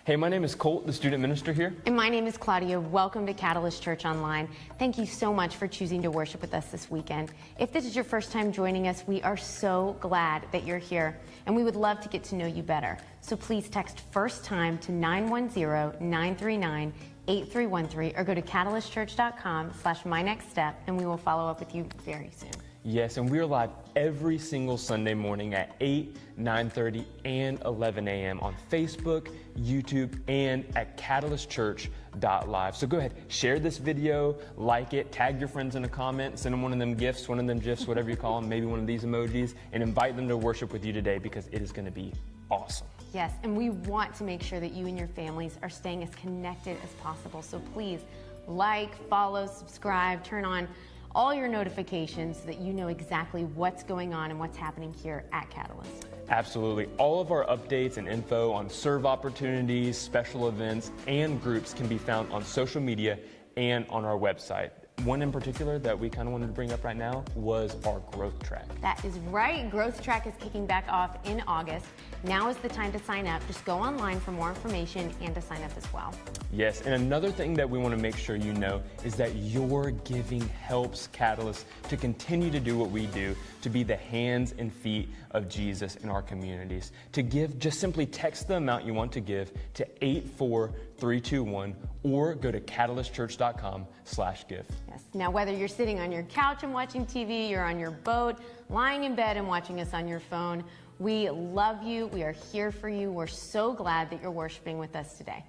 Hey, my name is Colt, the student minister here. And my name is Claudia. Welcome to Catalyst Church Online. Thank you so much for choosing to worship with us this weekend. If this is your first time joining us, we are so glad that you're here, and we would love to get to know you better. So please text first time to 910-939-8313 or go to catalystchurch.com/mynextstep, and we will follow up with you very soon. Yes, and we're live every single Sunday morning at 8, 9:30, and 11 a.m. on Facebook, YouTube, and at catalystchurch.live. So go ahead, share this video, like it, tag your friends in a comment, send them one of them gifs, one of them GIFs, whatever you call them, maybe one of these emojis, and invite them to worship with you today because it is going to be awesome. Yes, and we want to make sure that you and your families are staying as connected as possible. So please like, follow, subscribe, turn on all your notifications so that you know exactly what's going on and what's happening here at Catalyst. Absolutely. All of our updates and info on serve opportunities, special events, and groups can be found on social media and on our website. One in particular that we kind of wanted to bring up right now was our growth track. That is right. Growth Track is kicking back off in August. Now is the time to sign up. Just go online for more information and to sign up as well. Yes, and another thing that we want to make sure you know is that your giving helps Catalyst to continue to do what we do, to be the hands and feet of Jesus in our communities. To give, just simply text the amount you want to give to 84321 or go to catalystchurch.com/give. Yes. Now, whether you're sitting on your couch and watching TV, you're on your boat, lying in bed and watching us on your phone, we love you. We are here for you. We're so glad that you're worshiping with us today.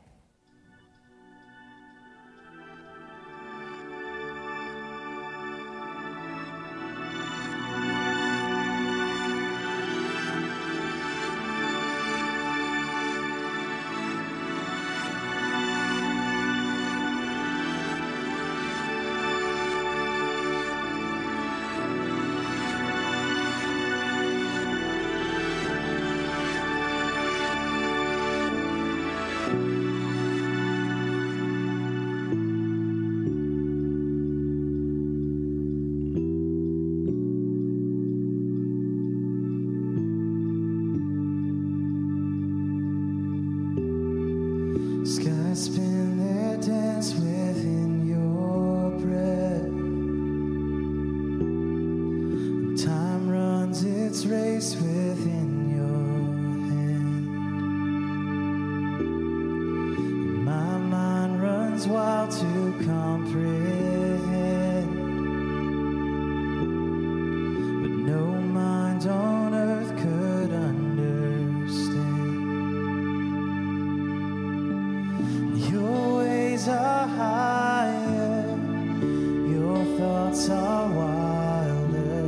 thoughts are wilder.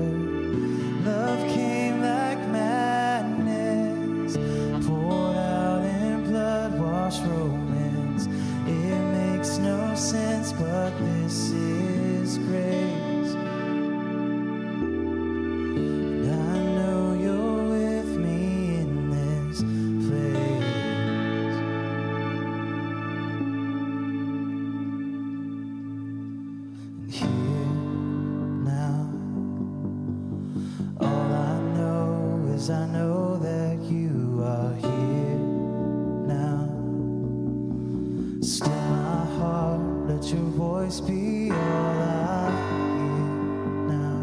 Love came like madness, poured out in blood-washed romance. It makes no sense, but this is grace. And I know you're with me in this place. And here now, all I know is I know that you are here now. Still my heart, let your voice be all I hear now.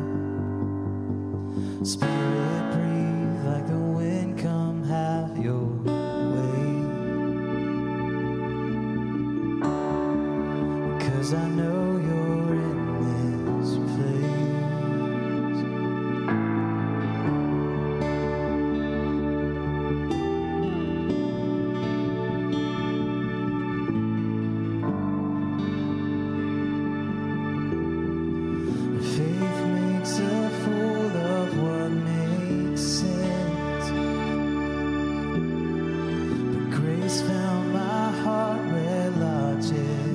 Spirit, breathe like the wind, come have your way. 'Cause I know you're in this place. Faith makes a fool of what makes sense, but grace found my heart where logic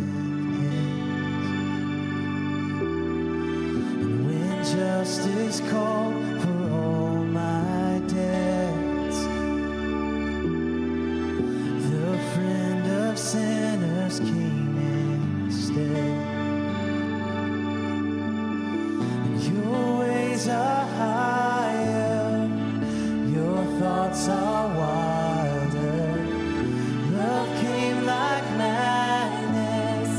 ends. And when justice called for all my debts, the friend of sinners came instead. Your ways are higher, your thoughts are wilder. Love came like madness,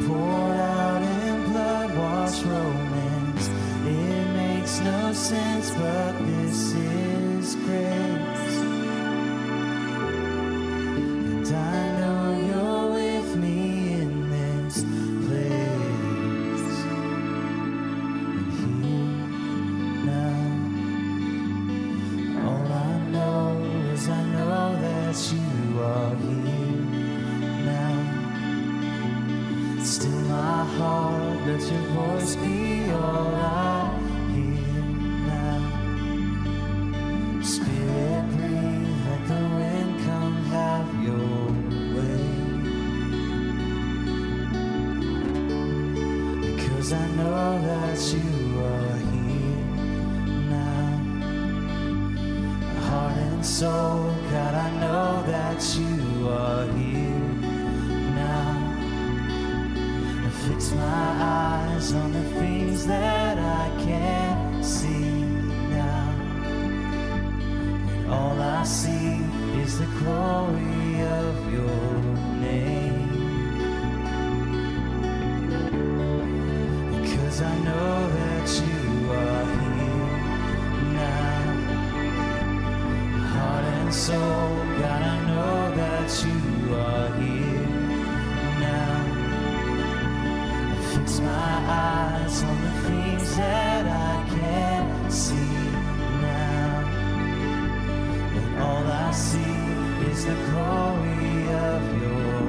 poured out in blood-washed romance. It makes no sense, but this is grace. And I know you're with me in this place. Now, all I know is I know that you are here now. Still my heart, let your voice be all I hear now. Spirit, breathe like the wind, come have your way. Because I know that you are here now. Heart and soul, God, I know that you are here now. I fix my eyes on the things that I can't see now. And all I see is the glory of your name. Because I know that you are here now. Heart and soul, God, I know that you are here now. I fix my eyes on the things that I can't see now. And all I see is the glory of your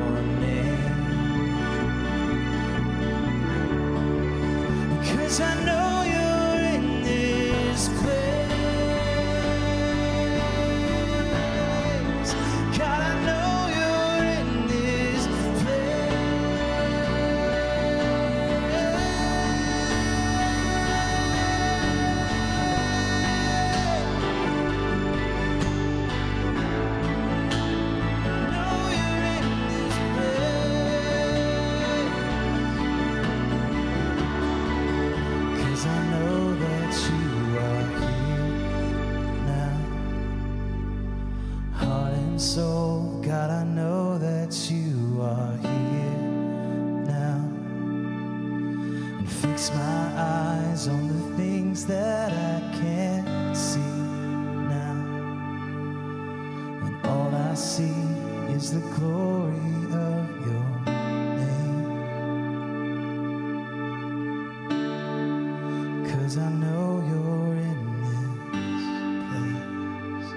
name. Because I know you're in this place. God, I know you're in this Cause I know that you are here now. Heart and soul, God, I know that you are here now. And fix my eyes on the things that I can't see now. And all I see is the glory of your name. 'Cause I know you're in this place.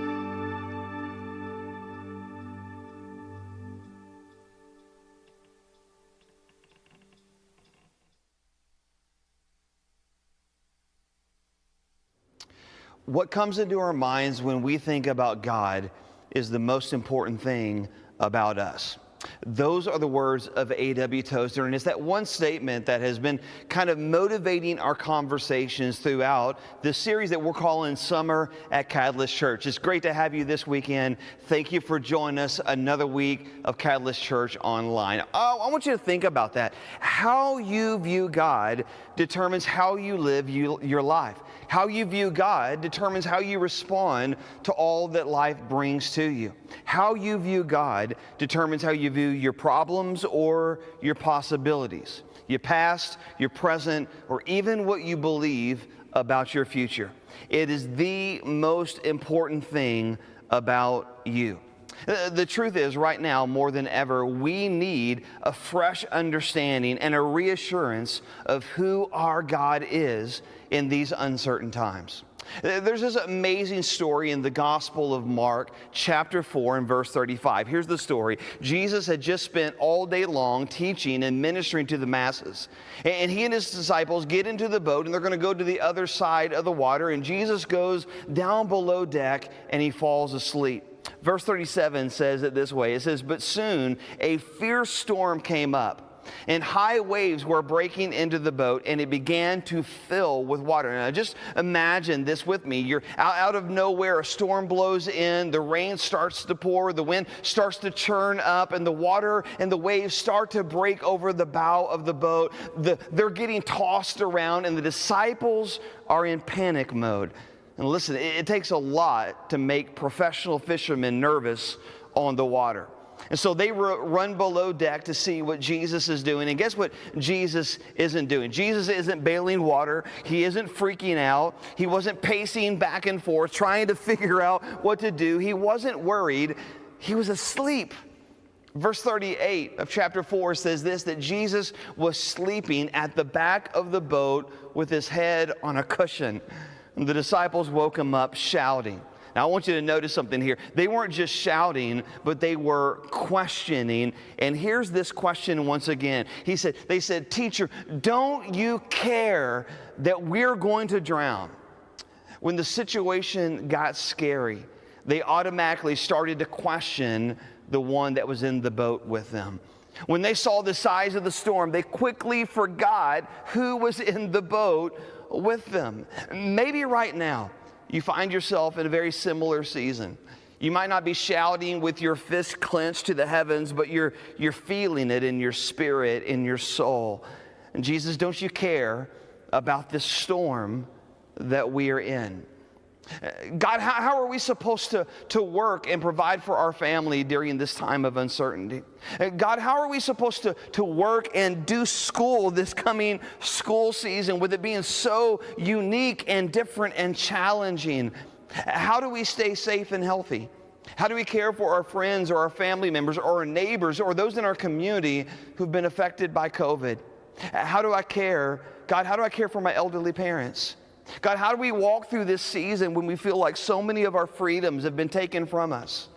what comes into our minds when we think about God is the most important thing about us. Those are the words of A.W. Tozer, and it's that one statement that has been kind of motivating our conversations throughout this series that we're calling Summer at Catalyst Church. It's great to have you this weekend. Thank you for joining us another week of Catalyst Church online. I want you to think about that. How you view God determines how you live your life. How you view God determines how you respond to all that life brings to you. How you view God determines how you view your problems or your possibilities, your past, your present, or even what you believe about your future. It is the most important thing about you. The truth is, right now, more than ever, we need a fresh understanding and a reassurance of who our God is in these uncertain times. There's this amazing story in the Gospel of Mark, chapter 4 and verse 35. Here's the story. Jesus had just spent all day long teaching and ministering to the masses. And he and his disciples get into the boat, and they're going to go to the other side of the water. And Jesus goes down below deck, and he falls asleep. Verse 37 says it this way. It says, "But soon a fierce storm came up, and high waves were breaking into the boat, and it began to fill with water." Now just imagine this with me. You're out of nowhere, a storm blows in, the rain starts to pour, the wind starts to churn up, and the water and the waves start to break over the bow of the boat. They're getting tossed around, and the disciples are in panic mode. And listen, it takes a lot to make professional fishermen nervous on the water. And so they run below deck to see what Jesus is doing. And guess what Jesus isn't doing? Jesus isn't bailing water. He isn't freaking out. He wasn't pacing back and forth, trying to figure out what to do. He wasn't worried. He was asleep. Verse 38 of chapter 4 says this, that Jesus was sleeping at the back of the boat with his head on a cushion. And the disciples woke him up shouting. Now, I want you to notice something here. They weren't just shouting, but they were questioning. And here's this question once again. They said, "Teacher, don't you care that we're going to drown?" When the situation got scary, they automatically started to question the one that was in the boat with them. When they saw the size of the storm, they quickly forgot who was in the boat with them. Maybe right now you find yourself in a very similar season. You might not be shouting with your fist clenched to the heavens, but you're feeling it in your spirit, in your soul. And Jesus, don't you care about this storm that we are in? God, how are we supposed to work and provide for our family during this time of uncertainty? God, how are we supposed to work and do school this coming school season with it being so unique and different and challenging? How do we stay safe and healthy? How do we care for our friends or our family members or our neighbors or those in our community who've been affected by COVID? How do I care? God, how do I care for my elderly parents? God, how do we walk through this season when we feel like so many of our freedoms have been taken from us?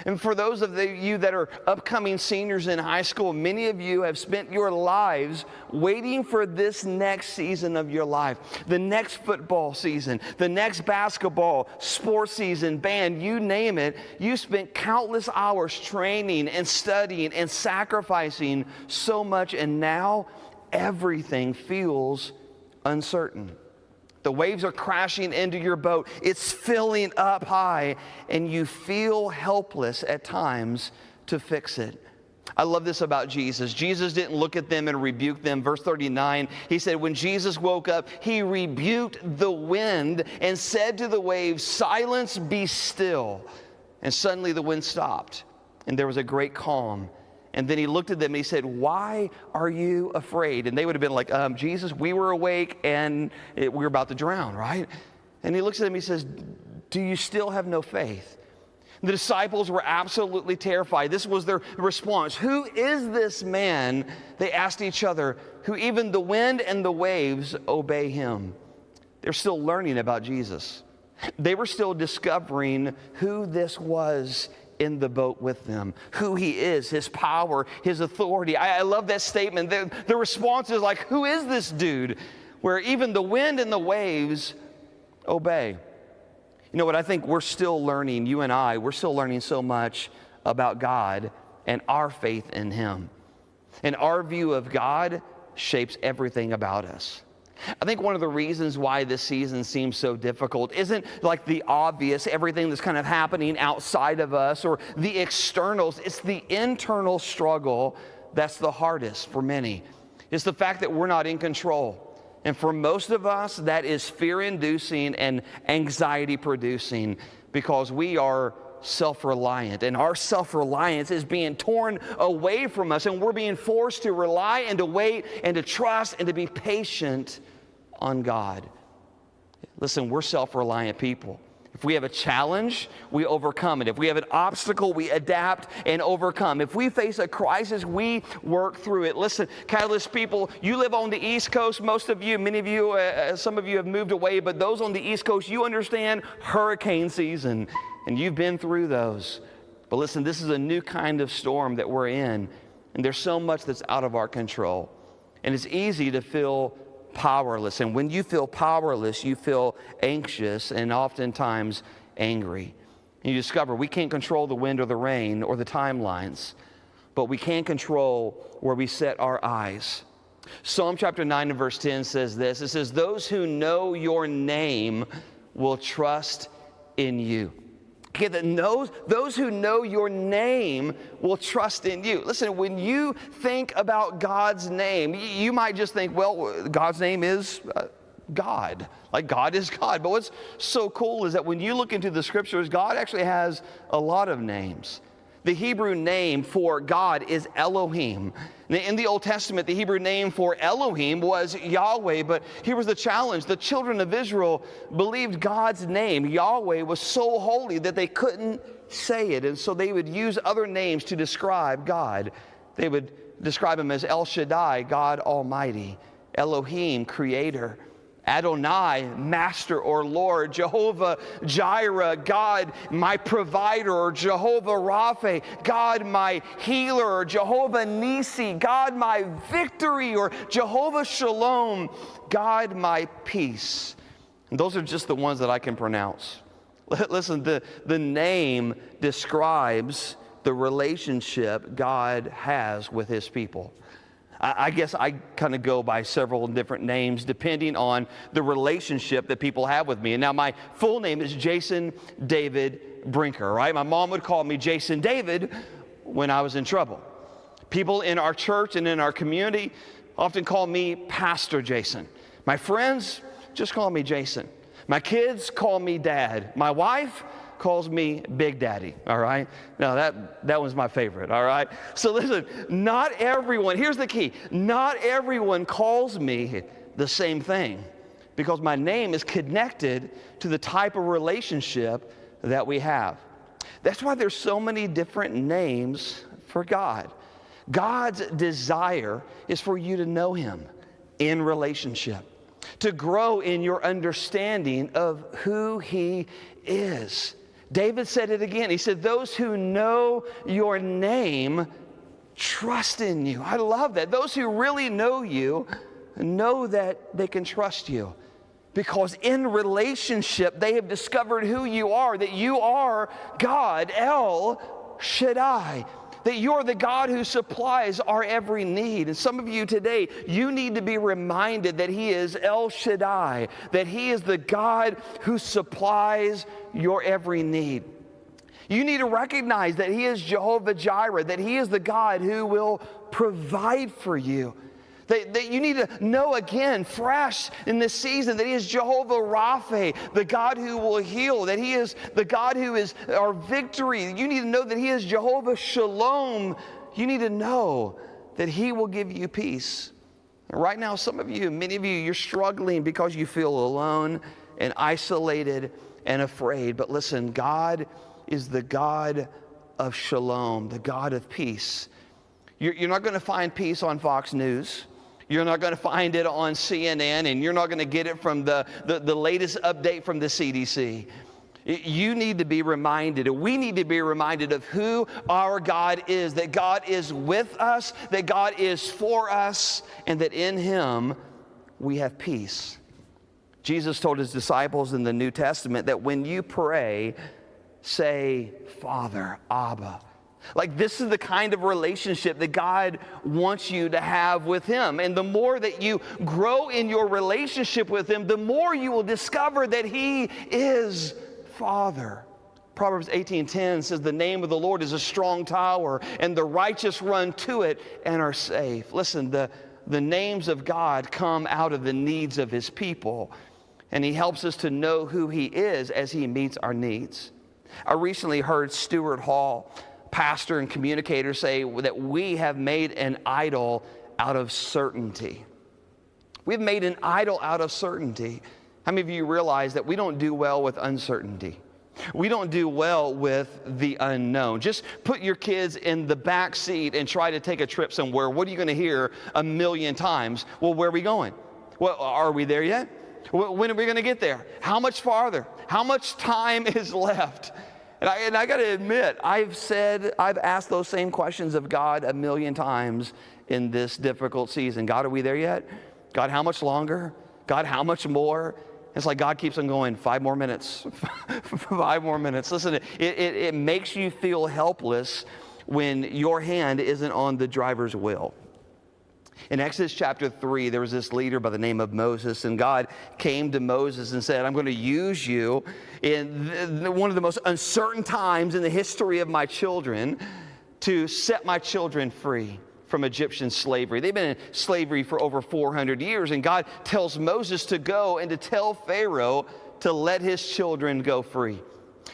And for those of you that are upcoming seniors in high school, many of you have spent your lives waiting for this next season of your life, the next football season, the next basketball, sports season, band, you name it. You spent countless hours training and studying and sacrificing so much, and now everything feels uncertain. The waves are crashing into your boat. It's filling up high, and you feel helpless at times to fix it. I love this about Jesus. Jesus didn't look at them and rebuke them. Verse 39, he said, when Jesus woke up, he rebuked the wind and said to the waves, "Silence, be still." And suddenly the wind stopped, and there was a great calm. And then he looked at them and he said, "Why are you afraid?" And they would have been like, "Jesus, we were awake and we were about to drown," right? And he looks at them and he says, "Do you still have no faith?" The disciples were absolutely terrified. This was their response. "Who is this man?" they asked each other, "who even the wind and the waves obey him?" They're still learning about Jesus. They were still discovering who this was in the boat with them, who he is, his power, his authority. I love that statement. The response is like, who is this dude? Where even the wind and the waves obey. You know what? I think we're still learning, you and I, we're still learning so much about God and our faith in Him. And our view of God shapes everything about us. I think one of the reasons why this season seems so difficult isn't like the obvious, everything that's kind of happening outside of us or the externals. It's the internal struggle that's the hardest for many. It's the fact that we're not in control. And for most of us, that is fear-inducing and anxiety-producing because we are self-reliant, and our self-reliance is being torn away from us, and we're being forced to rely and to wait and to trust and to be patient on God. Listen, we're self-reliant people. If we have a challenge, we overcome it. If we have an obstacle, we adapt and overcome. If we face a crisis, we work through it. Listen, Catalyst people, you live on the East Coast. Most of you, many of you, some of you have moved away, but those on the East Coast, you understand hurricane season. And you've been through those. But listen, this is a new kind of storm that we're in. And there's so much that's out of our control. And it's easy to feel powerless. And when you feel powerless, you feel anxious and oftentimes angry. And you discover we can't control the wind or the rain or the timelines, but we can control where we set our eyes. Psalm chapter 9 and verse 10 says this. It says, "Those who know your name will trust in you." Okay, those who know your name will trust in you. Listen, when you think about God's name, you might just think, well, God's name is God. Like God is God. But what's so cool is that when you look into the scriptures, God actually has a lot of names. The Hebrew name for God is Elohim. In the Old Testament, the Hebrew name for Elohim was Yahweh, but here was the challenge. The children of Israel believed God's name, Yahweh, was so holy that they couldn't say it, and so they would use other names to describe God. They would describe him as El Shaddai, God Almighty, Elohim, Creator, Adonai, Master or Lord, Jehovah Jireh, God my provider, or Jehovah Rapha, God my healer, or Jehovah Nisi, God my victory, or Jehovah Shalom, God my peace. And those are just the ones that I can pronounce. Listen, the name describes the relationship God has with His people. I guess I kind of go by several different names depending on the relationship that people have with me. And now my full name is Jason David Brinker, right? My mom would call me Jason David when I was in trouble. People in our church and in our community often call me Pastor Jason. My friends just call me Jason. My kids call me Dad. My wife calls me Big Daddy, all right? Now, that one's my favorite, all right? So listen, not everyone, here's the key, not everyone calls me the same thing because my name is connected to the type of relationship that we have. That's why there's so many different names for God. God's desire is for you to know Him in relationship, to grow in your understanding of who He is. David said it again. He said, "Those who know your name trust in you." I love that. Those who really know you know that they can trust you because in relationship they have discovered who you are, that you are God, El Shaddai, that you're the God who supplies our every need. And some of you today, you need to be reminded that He is El Shaddai, that He is the God who supplies your every need. You need to recognize that He is Jehovah Jireh, that He is the God who will provide for you. That you need to know again, fresh in this season, that He is Jehovah Rapha, the God who will heal, that He is the God who is our victory. You need to know that He is Jehovah Shalom. You need to know that He will give you peace. And right now, some of you, many of you, you're struggling because you feel alone and isolated and afraid. But listen, God is the God of Shalom, the God of peace. You're not going to find peace on Fox News. You're not going to find it on CNN, and you're not going to get it from the latest update from the CDC. You need to be reminded, and we need to be reminded of who our God is, that God is with us, that God is for us, and that in Him we have peace. Jesus told his disciples in the New Testament that when you pray, say, Father, Abba. Like, this is the kind of relationship that God wants you to have with him. And the more that you grow in your relationship with him, the more you will discover that he is Father. Proverbs 18:10 says, the name of the Lord is a strong tower, and the righteous run to it and are safe. Listen, the names of God come out of the needs of his people, and he helps us to know who he is as he meets our needs. I recently heard Stuart Hall, pastor and communicator, say that we have made an idol out of certainty. We've made an idol out of certainty. How many of you realize that we don't do well with uncertainty? We don't do well with the unknown. Just put your kids in the back seat and try to take a trip somewhere. What are you going to hear 1,000,000 times? Well, where are we going? Well, are we there yet? When are we going to get there? How much farther? How much time is left? And I got to admit, I've asked those same questions of God 1,000,000 times in this difficult season. God, are we there yet? God, how much longer? God, how much more? It's like God keeps on going, 5 more minutes, 5 more minutes. Listen, it makes you feel helpless when your hand isn't on the driver's wheel. In Exodus chapter 3, there was this leader by the name of Moses, and God came to Moses and said, I'm going to use you in one of the most uncertain times in the history of my children to set my children free from Egyptian slavery. They've been in slavery for over 400 years, and God tells Moses to go and to tell Pharaoh to let his children go free.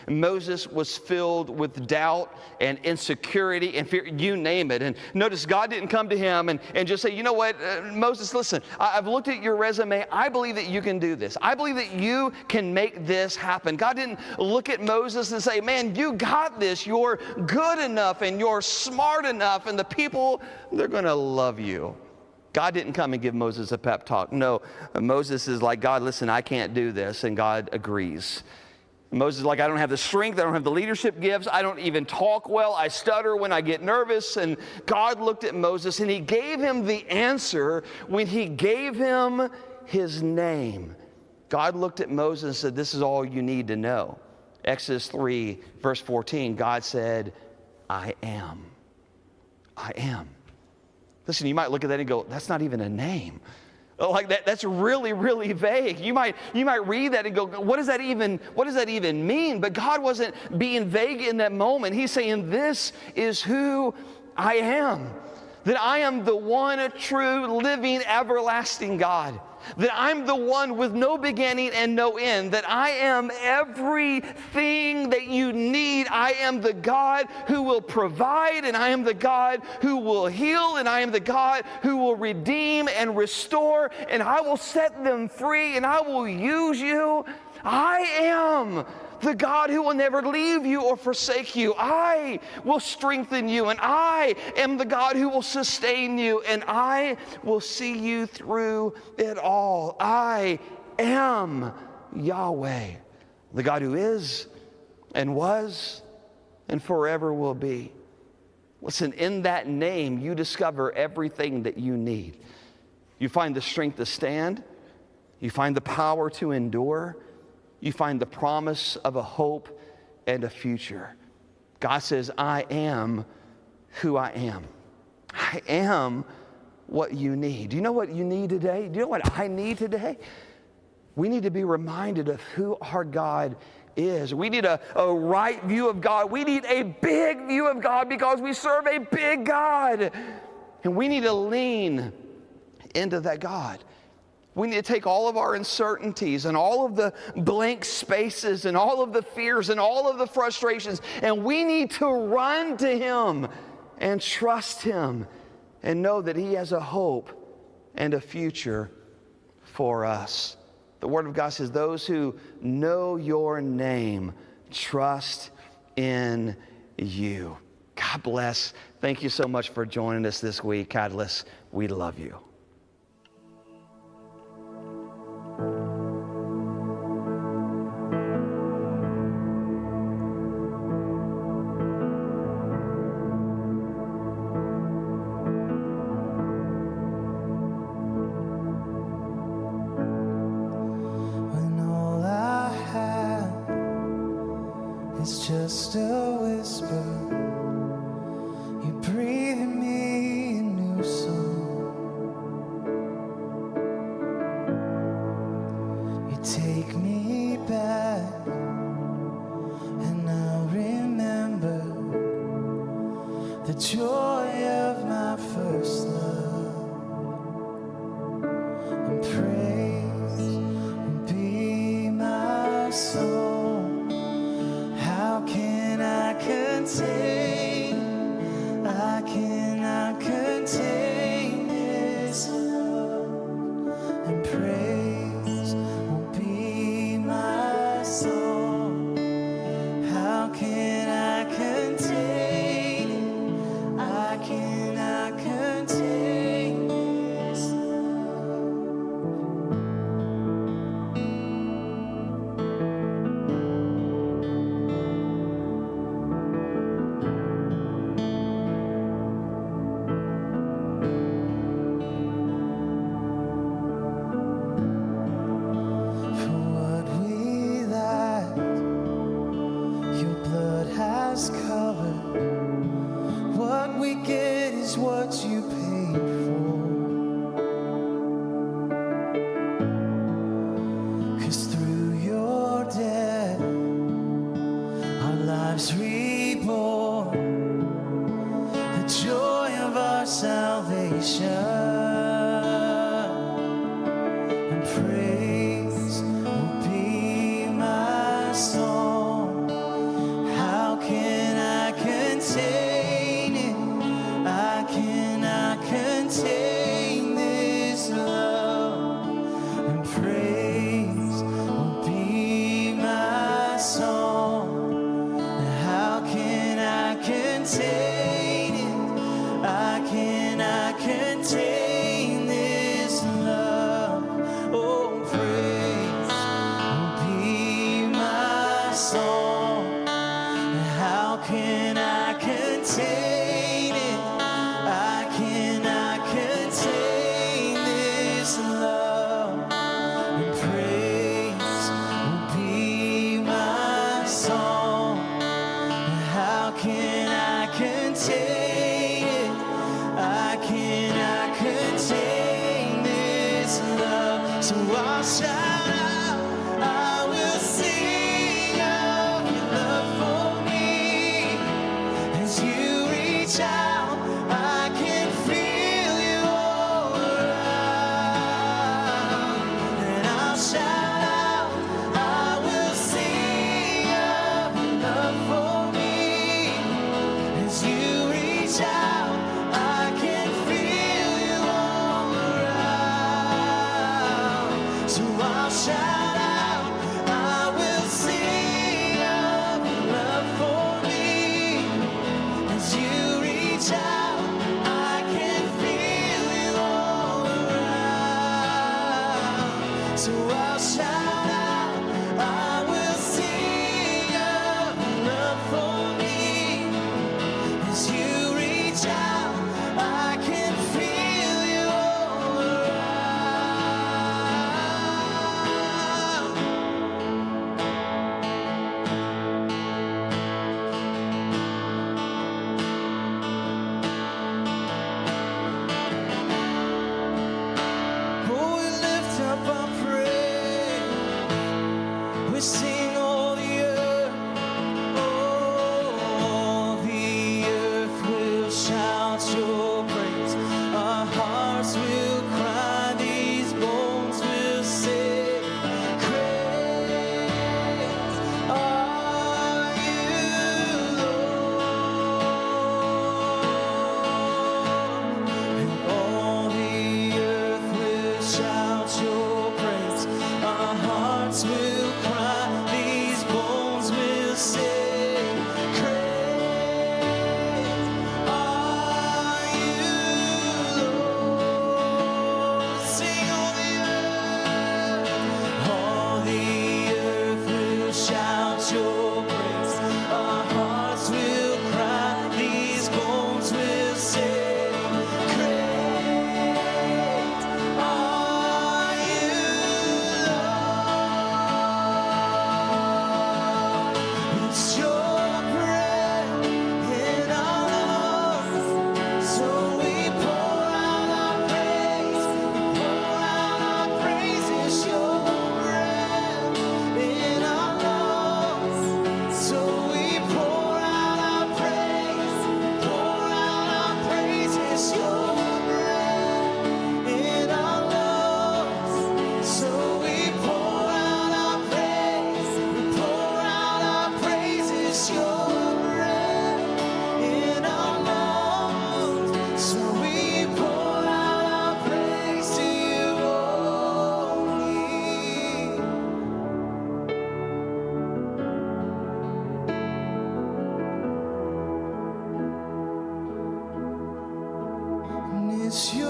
Moses was filled with doubt and insecurity and fear, you name it. And notice God didn't come to him and just say, you know what, Moses, listen, I've looked at your resume. I believe that you can do this. I believe that you can make this happen. God didn't look at Moses and say, man, you got this. You're good enough and you're smart enough and the people, they're going to love you. God didn't come and give Moses a pep talk. No, Moses is like, God, listen, I can't do this. And God agrees. Moses is like, I don't have the strength, I don't have the leadership gifts, I don't even talk well, I stutter when I get nervous. And God looked at Moses and he gave him the answer when he gave him his name. God looked at Moses and said, this is all you need to know. Exodus 3, verse 14, God said, I am. I am. Listen, you might look at that and go, that's not even a name. Like that's really, really vague. You might read that and go, what does that even mean? But God wasn't being vague in that moment. He's saying, this is who I am. That I am the one true, living, everlasting God. That I'm the one with no beginning and no end. That I am everything that you need. I am the God who will provide, and I am the God who will heal, and I am the God who will redeem and restore, and I will set them free, and I will use you. I am the God who will never leave you or forsake you. I will strengthen you, and I am the God who will sustain you, and I will see you through it all. I am Yahweh, the God who is and was and forever will be. Listen, in that name, you discover everything that you need. You find the strength to stand. You find the power to endure. You find the promise of a hope and a future. God says, I am who I am. I am what you need. Do you know what you need today? Do you know what I need today? We need to be reminded of who our God is. We need a right view of God. We need a big view of God because we serve a big God. And we need to lean into that God. We need to take all of our uncertainties and all of the blank spaces and all of the fears and all of the frustrations, and we need to run to Him and trust Him and know that He has a hope and a future for us. The Word of God says, those who know your name trust in you. God bless. Thank you so much for joining us this week. Catalyst, we love you. just a whisper. You breathe in me a new song. You take me back, and I'll remember the joy of my first love. And praise will be my song. How can I contain? I cannot contain this love. And praise will be my song. How can I contain it? I cannot contain this love. For what we lack, your blood has covered. What we get is what you paid for. 'Cause through your death, our lives reborn, the joy of our salvation. And praise will be my song. How can I contain it? I cannot contain this love. And praise will be my song. How can I contain it? I cannot contain this love. Oh, praise will be my song. How can I contain it? I cannot contain this love. And praise will be my song. How can I contain it? I cannot contain this love. So I'll shout out, I will sing of your love for me. As you reach out, I can feel you all around. And I'll shout out, I will sing of your love for me. As you reach out, I can feel you all around. So I'll shout out, I will sing of your love for me. As you reach out, I can feel you all around. So I'll shout out, I will sing of your love for me. As you reach out, I can feel you all around. Oh, we lift up our praise. We sing all the earth. All the earth will shout your praise. Our hearts will cry. These bones will say, great are you, Lord. And all the earth will shout your praise. Our hearts will cry. These bones will say, great are you, Lord. Sing all the earth will shout your praise. Our hearts will cry. These bones will say, great are you, Lord. it's you.